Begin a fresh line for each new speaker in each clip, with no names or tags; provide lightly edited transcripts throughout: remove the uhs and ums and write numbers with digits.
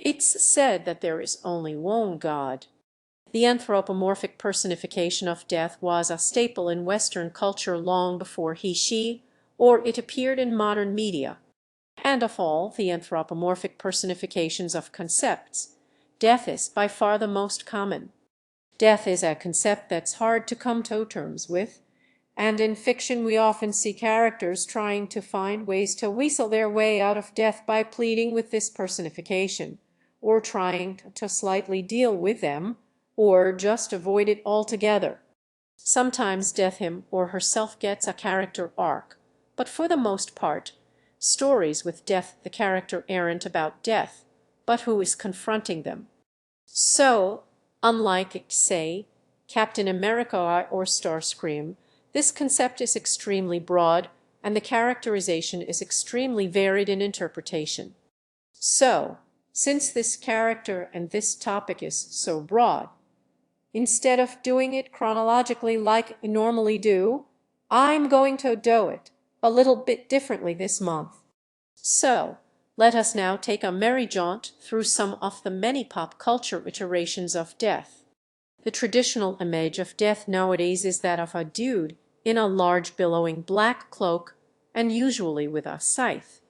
It's said that there is only one God. The anthropomorphic personification of death was a staple in Western culture long before he, or it appeared in modern media. And of all the anthropomorphic personifications of concepts, death is by far the most common. Death is a concept that's hard to come to terms with, and in fiction we often see characters trying to find ways to weasel their way out of death by pleading with this personification, or trying to slightly deal with them, or just avoid it altogether. Sometimes death him or herself gets a character arc, but for the most part, stories with death the character aren't about death, but who is confronting them. So, unlike, say, Captain America or Starscream, this concept is extremely broad, and the characterization is extremely varied in interpretation. So, since this character and this topic is so broad, instead of doing it chronologically like I normally do, I'm going to do it a little bit differently this month. So, let us now take a merry jaunt through some of the many pop culture iterations of death. The traditional image of death nowadays is that of a dude in a large billowing black cloak and usually with a scythe.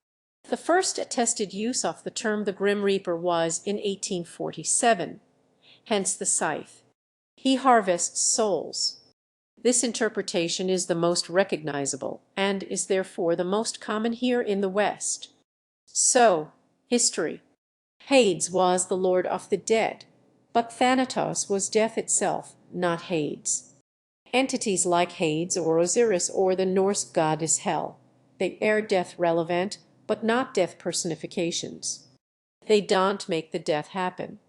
The first attested use of the term the Grim Reaper was in 1847, hence the scythe. He harvests souls. This interpretation is the most recognizable and is therefore the most common here in the West. So, history. Hades was the lord of the dead, but Thanatos was death itself, not Hades. Entities like Hades or Osiris or the Norse goddess Hel, they are death relevant, but not death personifications. They don't make the death happen.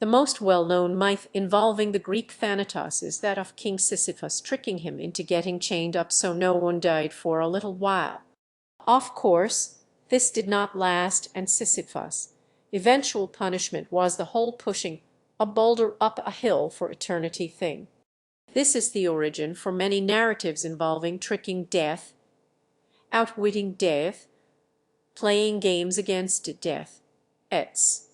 The most well-known myth involving the Greek Thanatos is that of King Sisyphus tricking him into getting chained up so no one died for a little while. Of course, this did not last, and Sisyphus' eventual punishment was the whole pushing a boulder up a hill for eternity thing. This is the origin for many narratives involving tricking death, outwitting death, playing games against death, etc.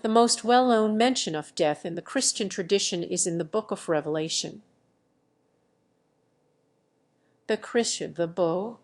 The most well-known mention of death in the Christian tradition is in the Book of Revelation. The Christian, the book,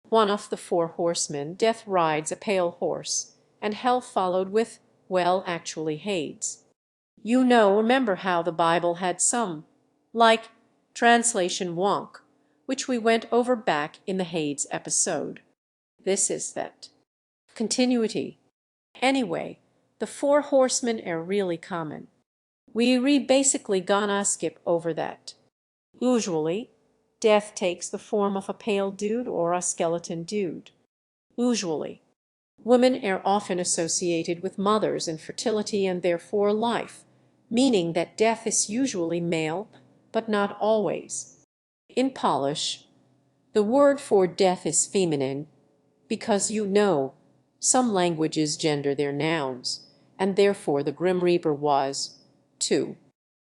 one of the four horsemen, Death rides a pale horse, and Hell followed with, well, actually Hades. Remember how the Bible had some, like translation wonk, which we went over back in the Hades episode. This is that. Continuity. Anyway, the four horsemen are really common. We basically gonna skip over that. Usually, death takes the form of a pale dude or a skeleton dude. Usually. Women are often associated with mothers and fertility and therefore life, meaning that death is usually male, but not always. In Polish, the word for death is feminine, because some languages gender their nouns, and therefore the Grim Reaper was, too.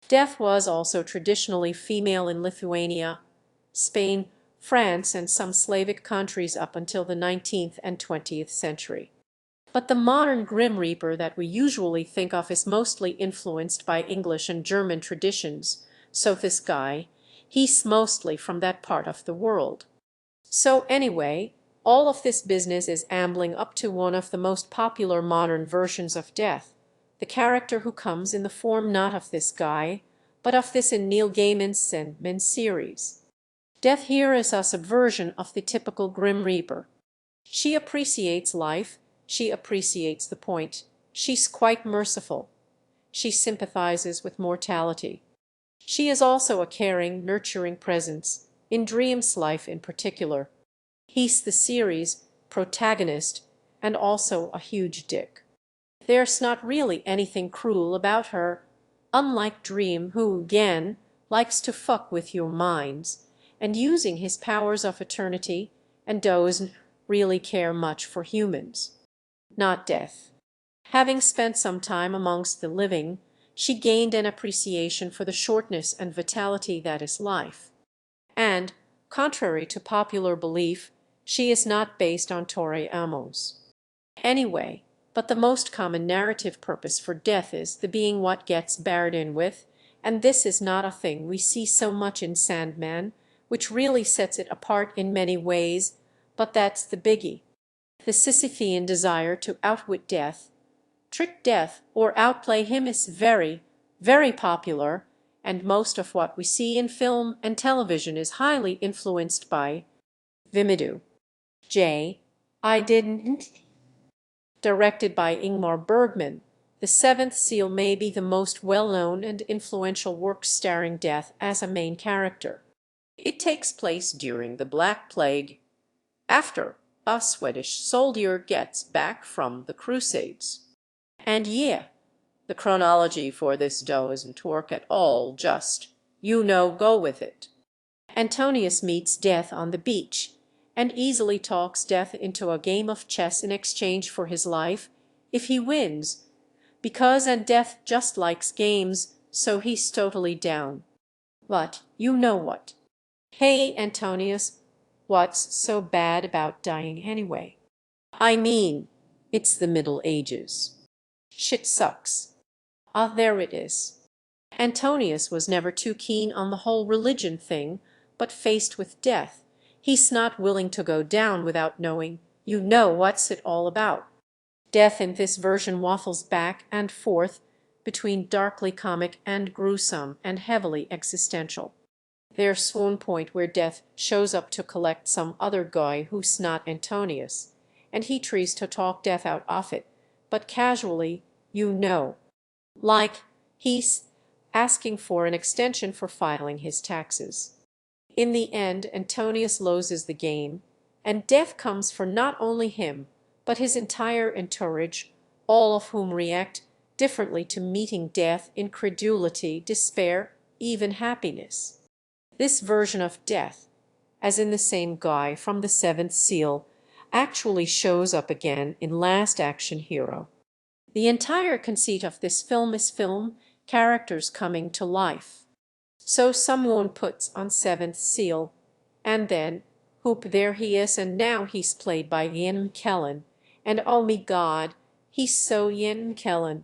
Death was also traditionally female in Lithuania, Spain, France, and some Slavic countries up until the 19th and 20th century. But the modern Grim Reaper that we usually think of is mostly influenced by English and German traditions, so this guy, he's mostly from that part of the world. So anyway, all of this business is ambling up to one of the most popular modern versions of death, the character who comes in the form not of this guy, but of this in Neil Gaiman's Sandman series. Death here is a subversion of the typical Grim Reaper. She appreciates life, she appreciates the point, she's quite merciful. She sympathizes with mortality. She is also a caring, nurturing presence, in Dream's life in particular. He's the series' protagonist and also a huge dick. There's not really anything cruel about her, unlike Dream, who, again, likes to fuck with your minds, and using his powers of eternity, and doesn't really care much for humans. Not Death. Having spent some time amongst the living, she gained an appreciation for the shortness and vitality that is life. And, contrary to popular belief, she is not based on Torre Amos. Anyway, but the most common narrative purpose for death is the being what gets barred in with, and this is not a thing we see so much in Sandman, which really sets it apart in many ways, but that's the biggie. The Sisyphean desire to outwit death, trick death, or outplay him is very, very popular, and most of what we see in film and television is highly influenced by Vimidoo. I didn't. Directed by Ingmar Bergman, The Seventh Seal may be the most well-known and influential work starring death as a main character. It takes place during the Black Plague, after a Swedish soldier gets back from the Crusades. And yeah, the chronology for this doesn't work at all, just, go with it. Antonius meets Death on the beach, and easily talks Death into a game of chess in exchange for his life, if he wins, and Death just likes games, so he's totally down. But you know what? Hey, Antonius, what's so bad about dying anyway? I mean, it's the Middle Ages. Shit sucks. Ah, there it is. Antonius was never too keen on the whole religion thing, but faced with death, he's not willing to go down without knowing, what's it all about. Death in this version waffles back and forth between darkly comic and gruesome and heavily existential. There's one point where Death shows up to collect some other guy who's not Antonius, and he tries to talk Death out of it, but casually, like he's asking for an extension for filing his taxes. In the end, Antonius loses the game, and Death comes for not only him, but his entire entourage, all of whom react differently to meeting Death: incredulity, despair, even happiness. This version of Death, as in the same guy from The Seventh Seal, actually shows up again in Last Action Hero. The entire conceit of this film is characters coming to life. So someone puts on Seventh Seal, and then, whoop, there he is, and now he's played by Ian McKellen, and oh me God, he's so Ian McKellen.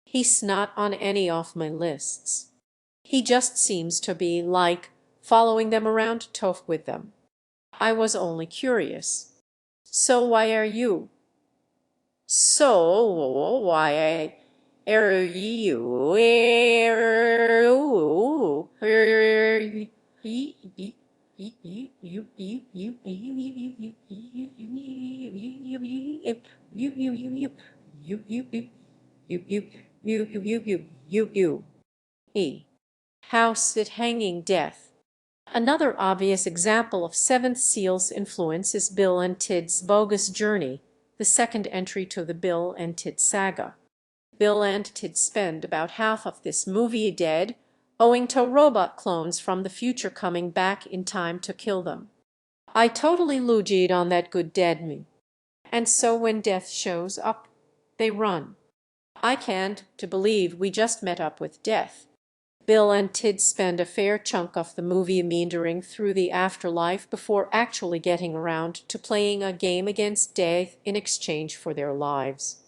He's not on any of my lists. He just seems to be like following them around to talk with them. I was only curious. So why are you? So why are you? House it hanging Death. Another obvious example of Seventh Seal's influence is Bill and Ted's Bogus Journey, the second entry to the Bill and Tid saga. Bill and Tid spend about half of this movie dead, owing to robot clones from the future coming back in time to kill them. I totally loogied on that good dead me. And so when death shows up, they run. I can't to believe we just met up with death. Bill and Tid spend a fair chunk of the movie meandering through the afterlife before actually getting around to playing a game against death in exchange for their lives.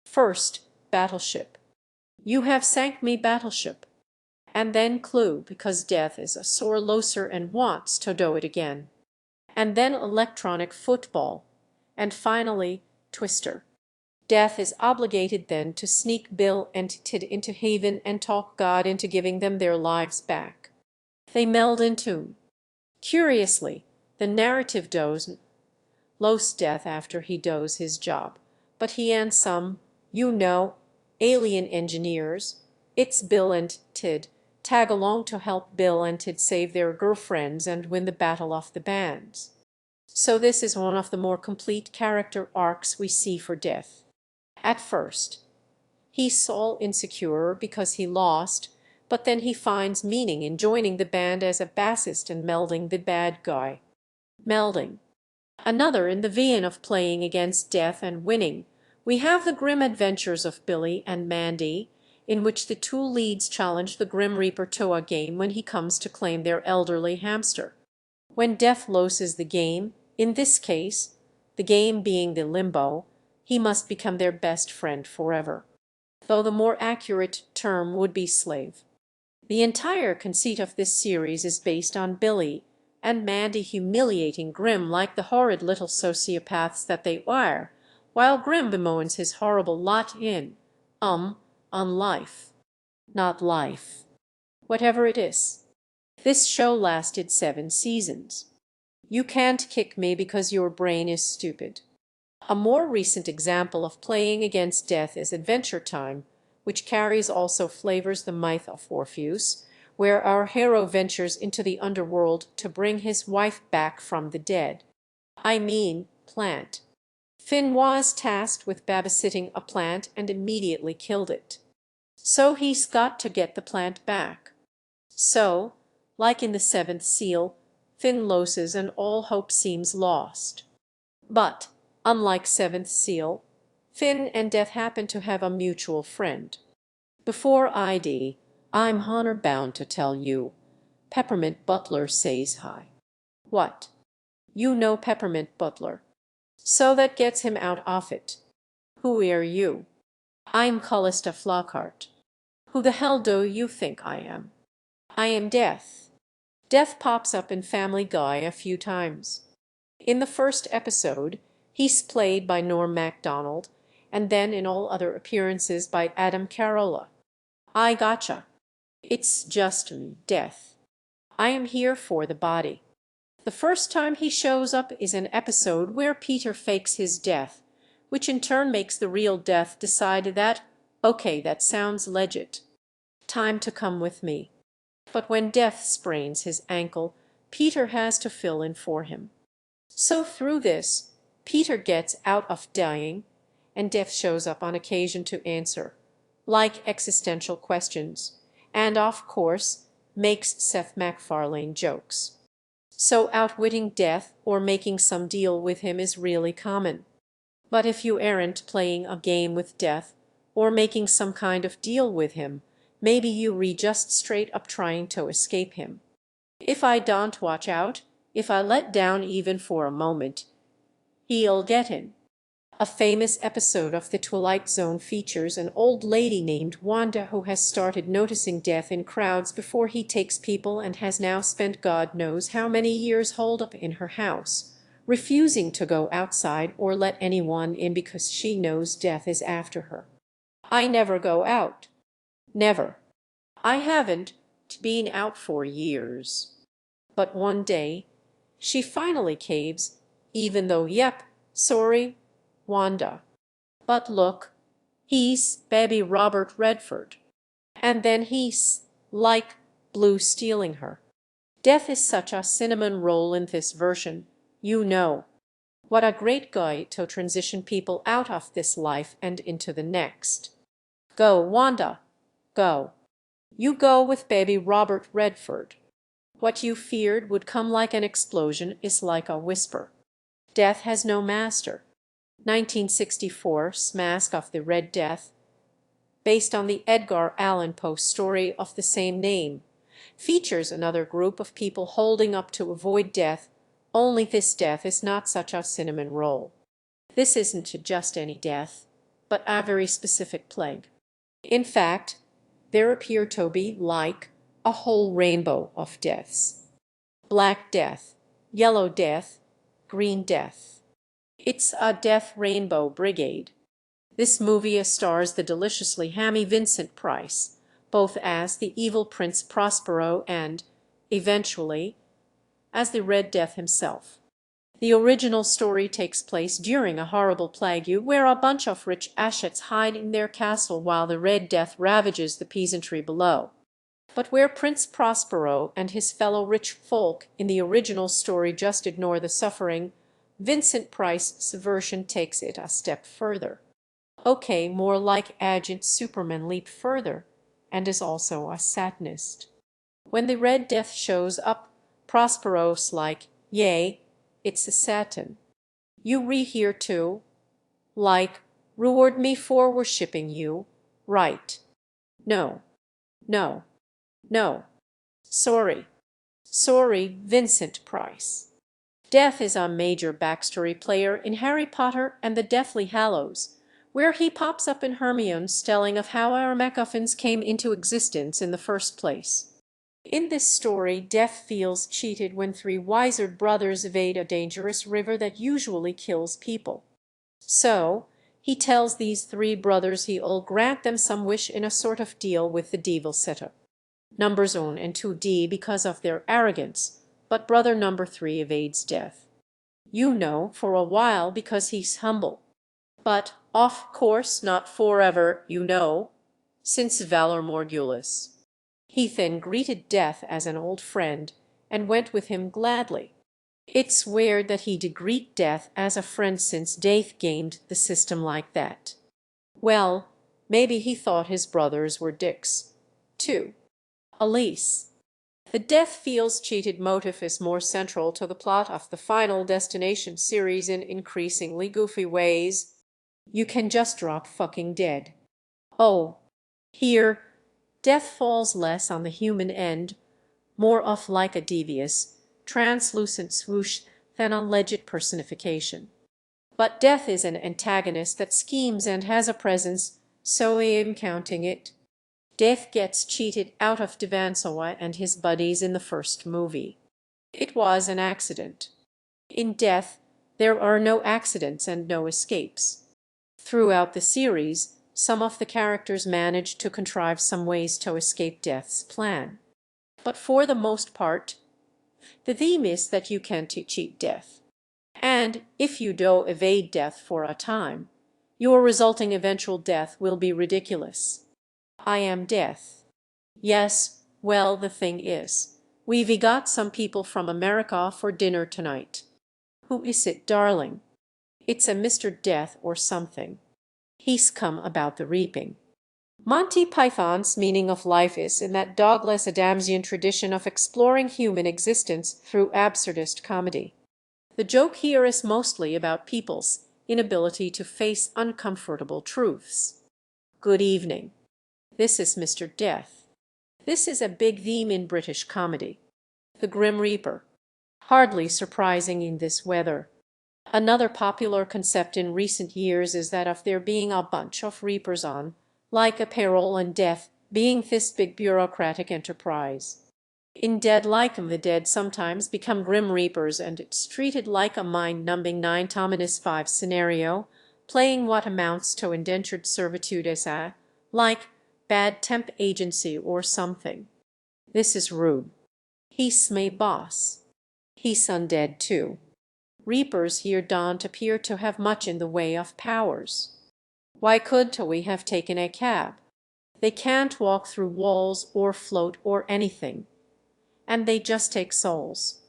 First, battleship. You have sank me, battleship. And then clue, because death is a sore loser and wants to do it again. And then electronic football. And finally, twister. Death is obligated then to sneak Bill and Tid into haven and talk God into giving them their lives back. They meld in tune. Curiously, the narrative does los Death after he does his job, but he and some, alien engineers, it's Bill and Tid, tag along to help Bill and Tid save their girlfriends and win the battle of the bands. So this is one of the more complete character arcs we see for Death. At first, he's all insecure because he lost, but then he finds meaning in joining the band as a bassist and melding the bad guy. Melding. Another in the vein of playing against death and winning, we have the grim adventures of Billy and Mandy, in which the two leads challenge the Grim Reaper to a game when he comes to claim their elderly hamster. When death loses the game, in this case, the game being the limbo, he must become their best friend forever, though the more accurate term would be slave. The entire conceit of this series is based on Billy and Mandy humiliating Grim like the horrid little sociopaths that they are, while Grim bemoans his horrible lot on life. Not life. Whatever it is. This show lasted 7 seasons. You can't kick me because your brain is stupid. A more recent example of playing against death is Adventure Time, which carries also flavors the myth of Orpheus, where our hero ventures into the underworld to bring his wife back from the dead. I mean, plant. Finn was tasked with babysitting a plant and immediately killed it. So he's got to get the plant back. So, like in the Seventh Seal, Finn loses and all hope seems lost. But unlike Seventh Seal, Finn and Death happen to have a mutual friend. Before I'm honor bound to tell you, Peppermint Butler says hi. What? You know Peppermint Butler. So that gets him out of it. Who are you? I'm Callista Flockhart. Who the hell do you think I am? I am Death. Death pops up in Family Guy a few times. In the first episode, he's played by Norm Macdonald, and then in all other appearances by Adam Carolla. I gotcha. It's just Death. I am here for the body. The first time he shows up is an episode where Peter fakes his death, which in turn makes the real Death decide that, okay, that sounds legit. Time to come with me. But when Death sprains his ankle, Peter has to fill in for him. So through this, Peter gets out of dying, and Death shows up on occasion to answer, like existential questions, and of course makes Seth MacFarlane jokes. So outwitting Death or making some deal with him is really common. But if you aren't playing a game with Death or making some kind of deal with him, maybe you re just straight up trying to escape him. If I don't watch out, if I let down even for a moment, he'll get in. A famous episode of The Twilight Zone features an old lady named Wanda who has started noticing Death in crowds before he takes people and has now spent God knows how many years holed up in her house, refusing to go outside or let anyone in because she knows Death is after her. I never go out. Never. I haven't been out for years. But one day, she finally caves, even though, yep, sorry, Wanda. But look, he's baby Robert Redford. And then he's, like, Blue stealing her. Death is such a cinnamon roll in this version, you know. What a great guy to transition people out of this life and into the next. Go, Wanda, go. You go with baby Robert Redford. What you feared would come like an explosion is like a whisper. Death has no master. 1964's Mask of the Red Death, based on the Edgar Allan Poe story of the same name, features another group of people holding up to avoid death, only this death is not such a cinnamon roll. This isn't just any death, but a very specific plague. In fact, there appear to be like a whole rainbow of deaths. Black death, yellow death, green death. It's a death rainbow brigade. This movie stars the deliciously hammy Vincent Price, both as the evil Prince Prospero and, eventually, as the Red Death himself. The original story takes place during a horrible plague where a bunch of rich ascets hide in their castle while the Red Death ravages the peasantry below. But where Prince Prospero and his fellow rich folk in the original story just ignore the suffering, Vincent Price's version takes it a step further. Okay, more like Agent Superman leap further, and is also a satanist. When the Red Death shows up, Prospero's like, yay, it's a Satan. You here too? Like, reward me for worshipping you, right? No, no, no. Sorry. Sorry, Vincent Price. Death is a major backstory player in Harry Potter and the Deathly Hallows, where he pops up in Hermione's telling of how our MacGuffins came into existence in the first place. In this story, Death feels cheated when three wizard brothers evade a dangerous river that usually kills people. So, he tells these three brothers he'll grant them some wish in a sort of deal with the devil setter. Numbers 1 and 2D because of their arrogance, but brother number 3 evades death. You know, for a while because he's humble. But, of course, not forever, you know, since Valor Morgulis. He then greeted death as an old friend and went with him gladly. It's weird that he'd greet death as a friend since death gamed the system like that. Well, maybe he thought his brothers were dicks, too. Elise. The death feels cheated motive is more central to the plot of the Final Destination series in increasingly goofy ways. You can just drop fucking dead. Oh, here, death falls less on the human end, more off like a devious, translucent swoosh than on legit personification. But death is an antagonist that schemes and has a presence, so I am counting it. Death gets cheated out of Devansawa and his buddies in the first movie. It was an accident. In Death, there are no accidents and no escapes. Throughout the series, some of the characters manage to contrive some ways to escape Death's plan. But for the most part, the theme is that you can't cheat Death. And if you do evade Death for a time, your resulting eventual death will be ridiculous. I am Death. Yes, well, the thing is, we've got some people from America for dinner tonight. Who is it, darling? It's a Mr. Death or something. He's come about the reaping. Monty Python's meaning of life is in that dogless Adamsian tradition of exploring human existence through absurdist comedy. The joke here is mostly about people's inability to face uncomfortable truths. Good evening. This is Mr. Death. This is a big theme in British comedy. The Grim Reaper. Hardly surprising in this weather. Another popular concept in recent years is that of there being a bunch of reapers on, like a peril and death being this big bureaucratic enterprise. In Dead Like 'em the dead sometimes become Grim Reapers, and it's treated like a mind-numbing 9 Tominus 5 scenario, playing what amounts to indentured servitude as a, like, bad temp agency or something. This is rude. He's my boss. He's undead too. Reapers here don't appear to have much in the way of powers. Why couldn't we have taken a cab? They can't walk through walls or float or anything. And they just take souls.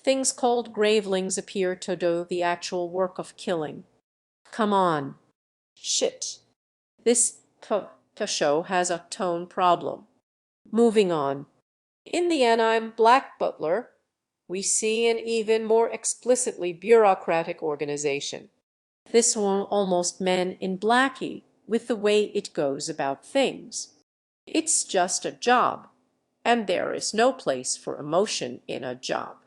Things called gravelings appear to do the actual work of killing. Come on. Shit. This show has a tone problem. Moving on. In the Anime Black Butler, we see an even more explicitly bureaucratic organization. This one almost Men in Blackie with the way it goes about things. It's just a job, and there is no place for emotion in a job.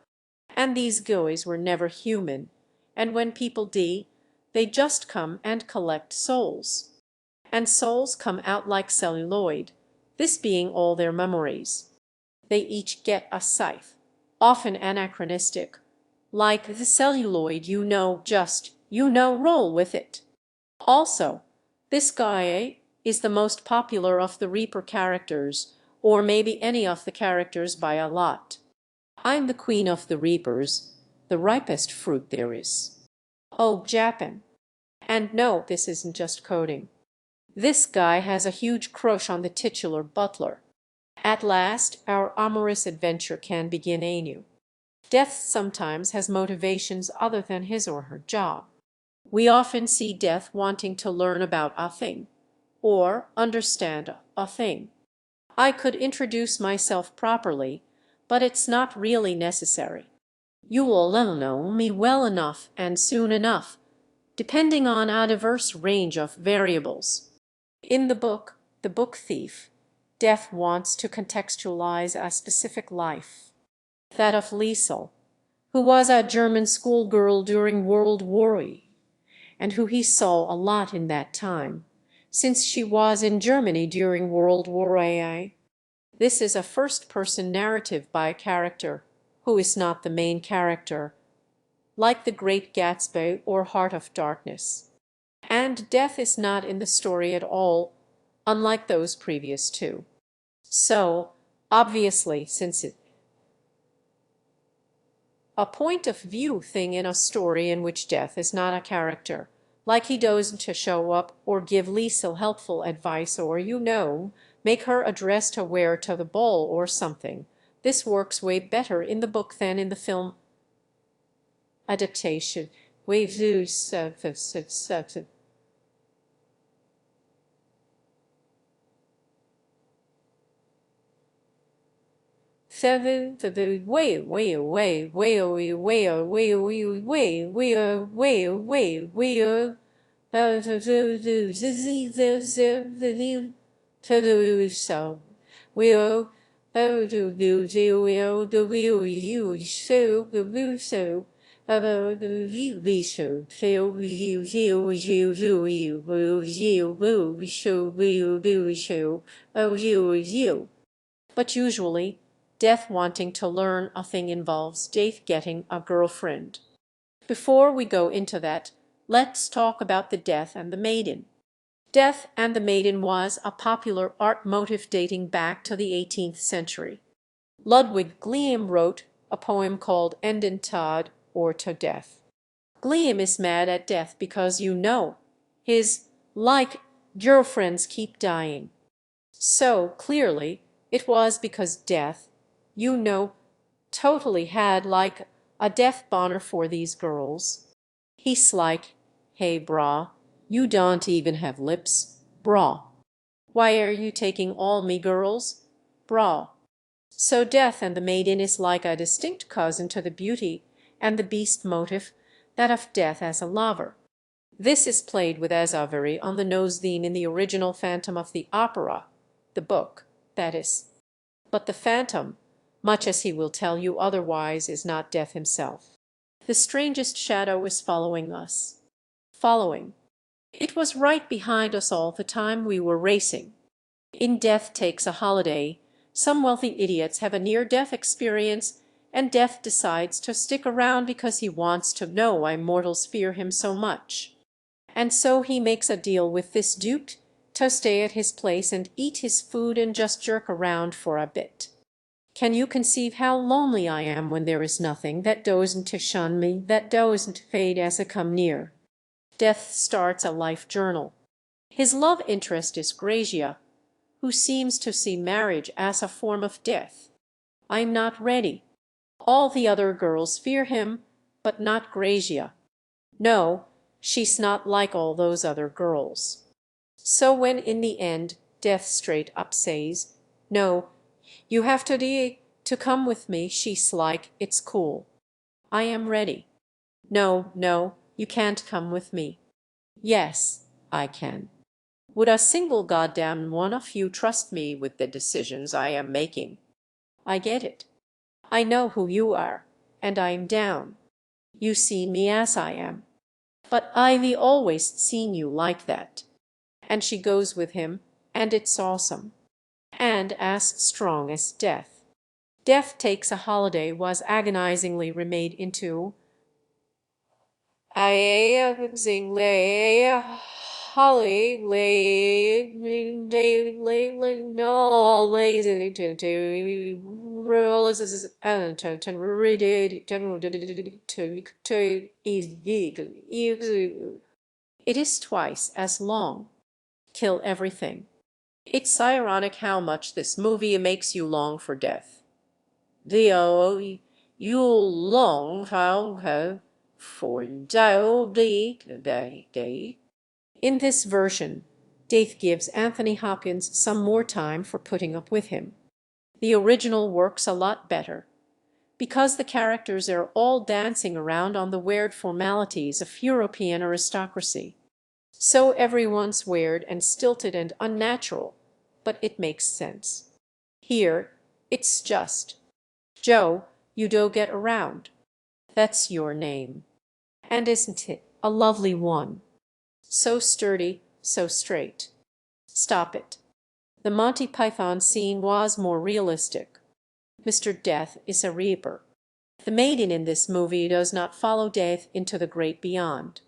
And these guys were never human, and when people die, they just come and collect souls. And souls come out like celluloid, this being all their memories. They each get a scythe, often anachronistic, like the celluloid roll with it. Also, this guy is the most popular of the Reaper characters, or maybe any of the characters by a lot. I'm the queen of the Reapers, the ripest fruit there is. Oh, Japan. And no, this isn't just coding. This guy has a huge crush on the titular butler. At last, our amorous adventure can begin anew. Death sometimes has motivations other than his or her job. We often see Death wanting to learn about a thing, or understand a thing. I could introduce myself properly, but it's not really necessary. You will know me well enough and soon enough, depending on a diverse range of variables. In the book, The Book Thief, Death wants to contextualize a specific life, that of Liesel, who was a German schoolgirl during World War I, and who he saw a lot in that time, since she was in Germany during World War I. This is a first-person narrative by a character who is not the main character, like The Great Gatsby or Heart of Darkness. And Death is not in the story at all, unlike those previous two. So, obviously, since it's a point of view thing in a story in which Death is not a character, like he doesn't to show up or give Liesel helpful advice or, make her a dress to wear to the ball or something, this works way better in the book than in the film adaptation. But usually, Death wanting to learn a thing involves Death getting a girlfriend. Before we go into that, let's talk about the Death and the Maiden. Death and the Maiden was a popular art motif dating back to the 18th century. Ludwig Gleim wrote a poem called Enden Tod, or To Death. Gleim is mad at Death because his, girlfriends keep dying. So, clearly, it was because Death, totally had a death boner for these girls. He's like, hey brah, you don't even have lips, brah. Why are you taking all me girls, brah? So Death and the Maiden is like a distinct cousin to the Beauty and the Beast motif, that of Death as a lover. This is played with as a very on-the-nose theme in the original Phantom of the Opera, the book, that is. But the Phantom, much as he will tell you otherwise, is not Death himself. The strangest shadow is following us. Following. It was right behind us all the time we were racing. In Death Takes a Holiday, some wealthy idiots have a near-death experience, and Death decides to stick around because he wants to know why mortals fear him so much. And so he makes a deal with this duke to stay at his place and eat his food and just jerk around for a bit. Can you conceive how lonely I am when there is nothing that doesn't to shun me, that doesn't fade as I come near? Death starts a life journal. His love interest is Gracia, who seems to see marriage as a form of death. I'm not ready. All the other girls fear him, but not Gracia. No, she's not like all those other girls. So when in the end Death straight up says, "No, you have to come with me," she's like, "It's cool. I am ready." "No, no, you can't come with me." "Yes, I can." "Would a single goddamn one of you trust me with the decisions I am making?" "I get it. I know who you are, and I'm down. You see me as I am. But Ivy always seen you like that." And she goes with him, and it's awesome. And as strong as Death. Death Takes a Holiday was agonizingly remade into Holly It is twice as long. Kill everything. It's ironic how much this movie makes you long for death. You'll long for day. In this version, Death gives Anthony Hopkins some more time for putting up with him. The original works a lot better, because the characters are all dancing around on the weird formalities of European aristocracy. So everyone's weird and stilted and unnatural, but it makes sense. Here, it's just, "Joe, you do get around. That's your name. And isn't it a lovely one? So sturdy, so straight." Stop it. The Monty Python scene was more realistic. Mr. Death is a reaper. The maiden in this movie does not follow Death into the great beyond.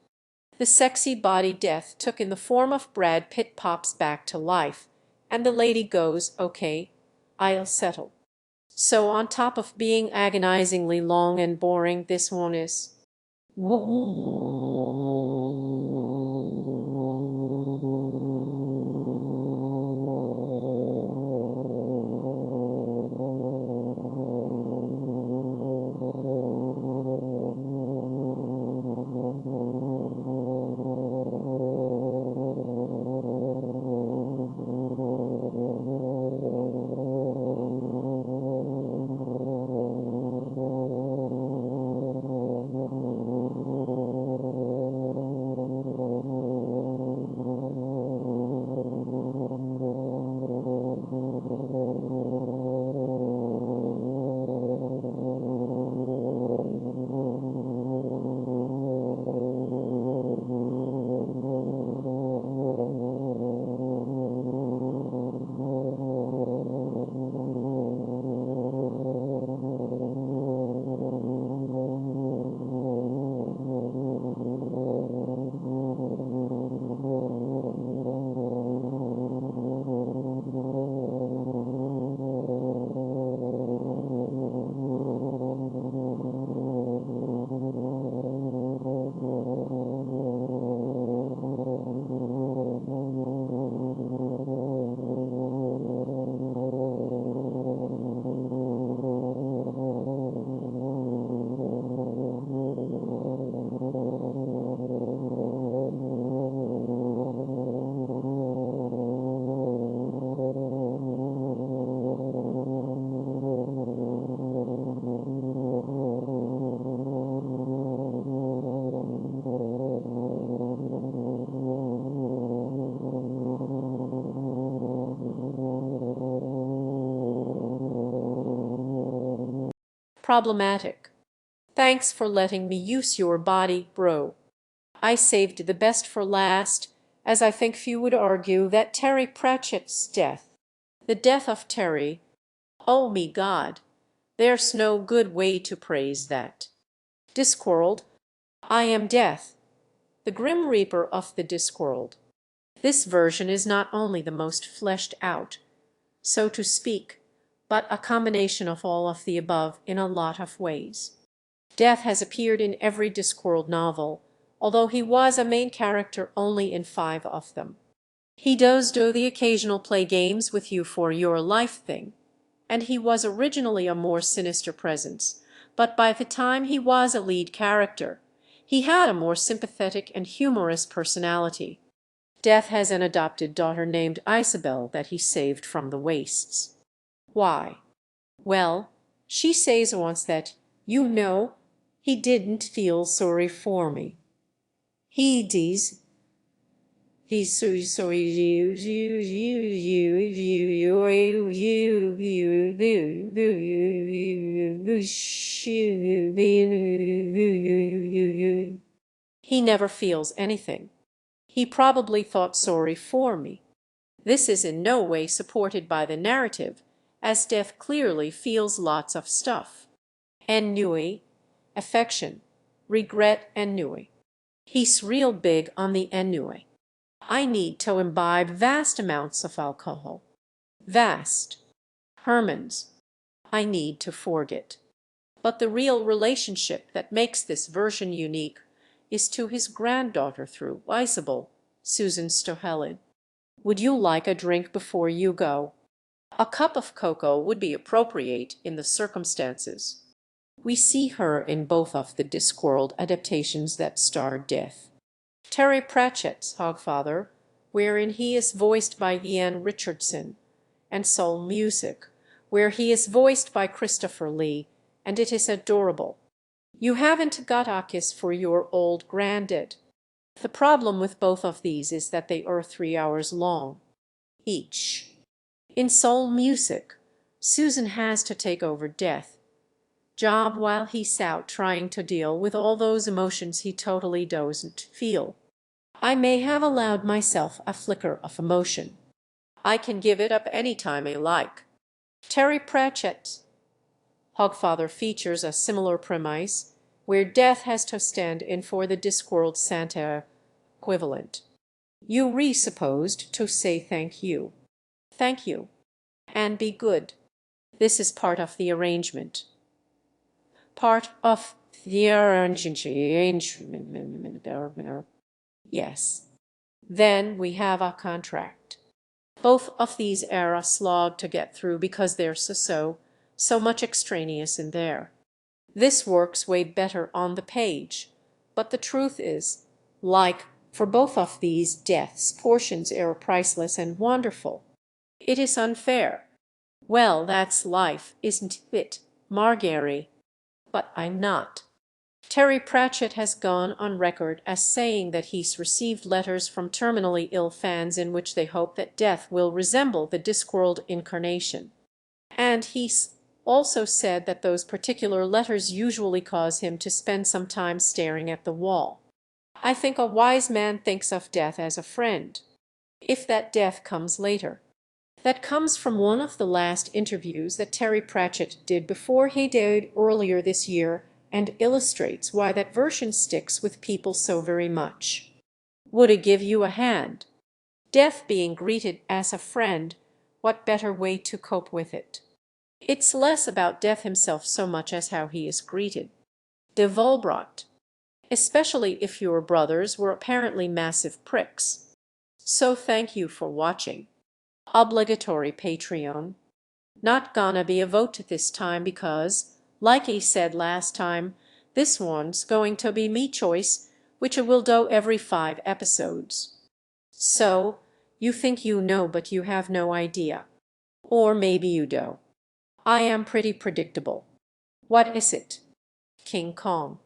The sexy body Death took in the form of Brad Pitt pops back to life, and the lady goes, "Okay, I'll settle." So on top of being agonizingly long and boring, this one is. Problematic. "Thanks for letting me use your body, bro. I saved the best for last, as I think few would argue that Terry Pratchett's death. The death of Terry. Oh me God, there's no good way to praise that. Discworld. I am Death, the Grim Reaper of the Discworld." This version is not only the most fleshed out, so to speak, but a combination of all of the above in a lot of ways. Death has appeared in every Discworld novel, although he was a main character only in 5 of them. He does do the occasional play games with you for your life thing, and he was originally a more sinister presence, but by the time he was a lead character, he had a more sympathetic and humorous personality. Death has an adopted daughter named Isabel that he saved from the wastes. Why? Well, she says once that, he didn't feel sorry for me. He does. He's so sorry. He never feels anything. He probably thought sorry for me. This is in no way supported by the narrative, as Death clearly feels lots of stuff. Ennui, affection, regret, ennui. He's real big on the ennui. I need to imbibe vast amounts of alcohol. Vast. Herman's. I need to forget. But the real relationship that makes this version unique is to his granddaughter through Isabel, Susan Stohelin. Would you like a drink before you go? A cup of cocoa would be appropriate in the circumstances. We see her in both of the Discworld adaptations that star Death. Terry Pratchett's Hogfather, wherein he is voiced by Ian Richardson, and Soul Music, where he is voiced by Christopher Lee, and it is adorable. You haven't got a kiss for your old granddad. The problem with both of these is that they are 3 hours long each. In Soul Music, Susan has to take over Death job while he's out trying to deal with all those emotions he totally doesn't feel. I may have allowed myself a flicker of emotion. I can give it up any time I like. Terry Pratchett's Hogfather features a similar premise, where Death has to stand in for the Discworld Santa equivalent. You re-supposed to say thank you. Thank you. And be good. This is part of the arrangement. Part of the arrangement. Yes. Then we have a contract. Both of these are a slog to get through because there's so much extraneous in there. This works way better on the page, but the truth is, like for both of these Death's portions are priceless and wonderful. It is unfair. Well, that's life, isn't it, Margery? But I'm not. Terry Pratchett has gone on record as saying that he's received letters from terminally ill fans in which they hope that Death will resemble the Discworld incarnation. And he's also said that those particular letters usually cause him to spend some time staring at the wall. I think a wise man thinks of Death as a friend, if that Death comes later. That comes from one of the last interviews that Terry Pratchett did before he died earlier this year, and illustrates why that version sticks with people so very much. Would it give you a hand? Death being greeted as a friend, what better way to cope with it? It's less about Death himself so much as how he is greeted. De Volbrat. Especially if your brothers were apparently massive pricks. So thank you for watching. Obligatory Patreon. Not gonna be a vote this time because, like he said last time, this one's going to be me choice, which I will do every 5 episodes. So, you think you know but you have no idea. Or maybe you do. I am pretty predictable. What is it? King Kong.